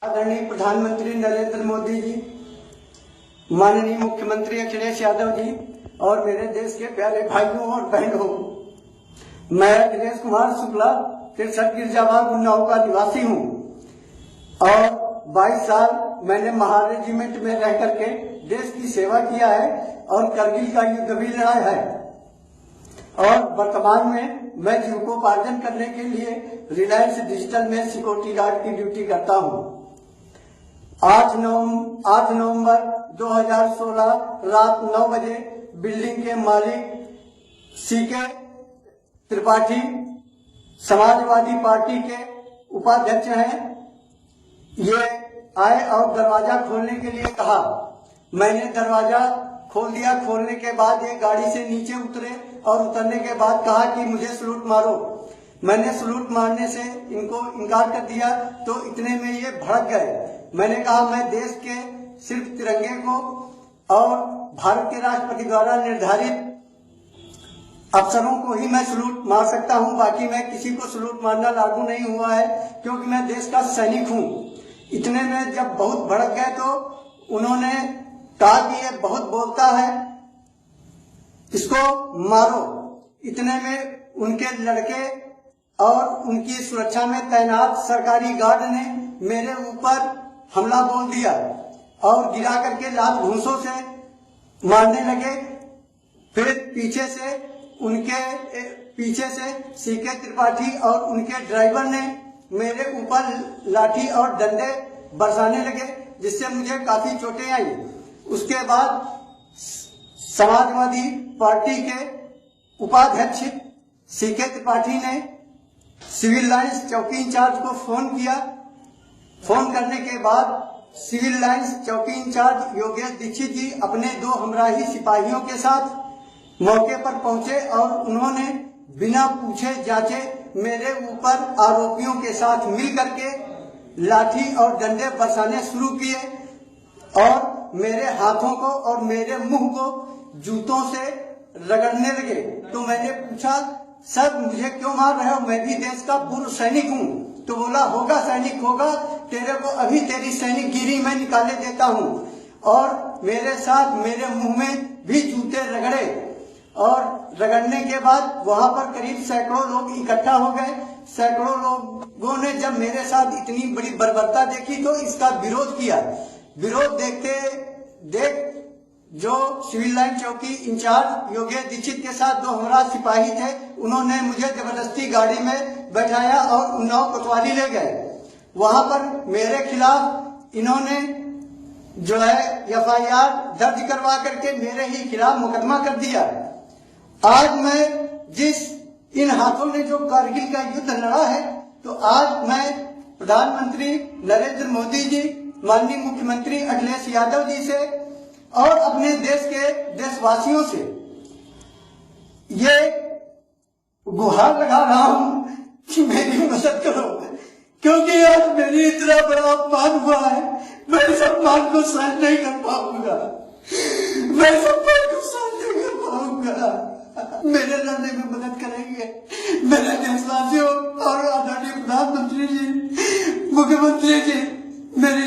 आदरणीय प्रधानमंत्री नरेंद्र मोदी जी, माननीय मुख्यमंत्री अखिलेश यादव जी और मेरे देश के प्यारे भाइयों और बहनों, मैं अखिलेश कुमार शुक्ला 63 गिरजाबाग उन्नाव का निवासी हूँ और 22 साल मैंने महार रेजिमेंट में रह करके देश की सेवा किया है और करगिल का युद्ध भी लड़ा है और वर्तमान में मैं जीविकोपार्जन करने के लिए रिलायंस डिजिटल में सिक्योरिटी गार्ड की ड्यूटी करता हूँ। 8 नवंबर 2016 रात 9 बजे बिल्डिंग के मालिक सीके त्रिपाठी समाजवादी पार्टी के उपाध्यक्ष हैं, ये आए और दरवाजा खोलने के लिए कहा। मैंने दरवाजा खोल दिया। खोलने के बाद ये गाड़ी से नीचे उतरे और उतरने के बाद कहा कि मुझे सलूट मारो। मैंने सलूट मारने से इनको इनकार कर दिया तो इतने में ये भड़क गए। मैंने कहा मैं देश के सिर्फ तिरंगे को और भारत के राष्ट्रपति द्वारा निर्धारित अफसरों को ही मैं सलूट मार सकता हूं, बाकी मैं किसी को सलूट मारना लागू नहीं हुआ है क्योंकि मैं देश का सैनिक हूं। इतने में जब बहुत भड़क गए तो उन्होंने कहा कि ये बहुत बोलता है, इसको मारो। इतने में उनके लड़के और उनकी सुरक्षा में तैनात सरकारी गार्ड ने मेरे ऊपर हमला बोल दिया और गिरा करके लात घूंसों से मारने लगे। फिर पीछे से सीके त्रिपाठी और उनके ड्राइवर ने मेरे ऊपर लाठी और डंडे बरसाने लगे जिससे मुझे काफी चोटें आई। उसके बाद समाजवादी पार्टी के उपाध्यक्ष सीके त्रिपाठी ने सिविल लाइंस चौकी इंचार्ज को फोन किया। फोन करने के बाद सिविल लाइंस चौकी इंचार्ज योगेश दीक्षित जी अपने 2 हमराही सिपाहियों के साथ मौके पर पहुंचे और उन्होंने बिना पूछे जांचे मेरे ऊपर आरोपियों के साथ मिल करके लाठी और डंडे बरसाने शुरू किए और मेरे हाथों को और मेरे मुंह को जूतों से रगड़ने लगे। तो मैंने पूछा, सर मुझे क्यों मार रहे हो, मैं भी देश का पूर्व सैनिक हूँ। तो बोला होगा सैनिक होगा, तेरे को अभी तेरी सैनिक गिरी मैं निकाले देता हूँ। और मेरे साथ मेरे मुंह में भी जूते रगड़े और रगड़ने के बाद वहां पर करीब सैकड़ों लोग इकट्ठा हो गए। सैकड़ों लोगों ने जब मेरे साथ इतनी बड़ी बर्बरता देखी तो इसका विरोध किया। विरोध देख जो सिविल लाइन चौकी इंचार्ज योगेश दीक्षित के साथ 2 हमरा सिपाही थे, उन्होंने मुझे जबरदस्ती गाड़ी में बैठाया और उन्नाव कोतवाली ले गए। वहां पर मेरे खिलाफ इन्होंने जो है FIR दर्ज करवा करके मेरे ही खिलाफ मुकदमा कर दिया। आज मैं इन हाथों ने जो कारगिल का युद्ध लड़ा है, तो आज मैं प्रधानमंत्री नरेंद्र मोदी जी, माननीय मुख्यमंत्री अखिलेश यादव जी से और अपने देश के देशवासियों से ये गुहार लगा रहा हूं कि मेरी मदद करो, क्योंकि आज मेरी इतना बड़ा अपमान हुआ है। मैं इस अपमान को सहन नहीं कर पाऊंगा, मैं इस अपमान को सहन नहीं कर पाऊंगा। मेरे लड़ने में मदद करेंगे मेरे देशवासियों और आदरणीय प्रधानमंत्री जी, मुख्यमंत्री जी, मेरी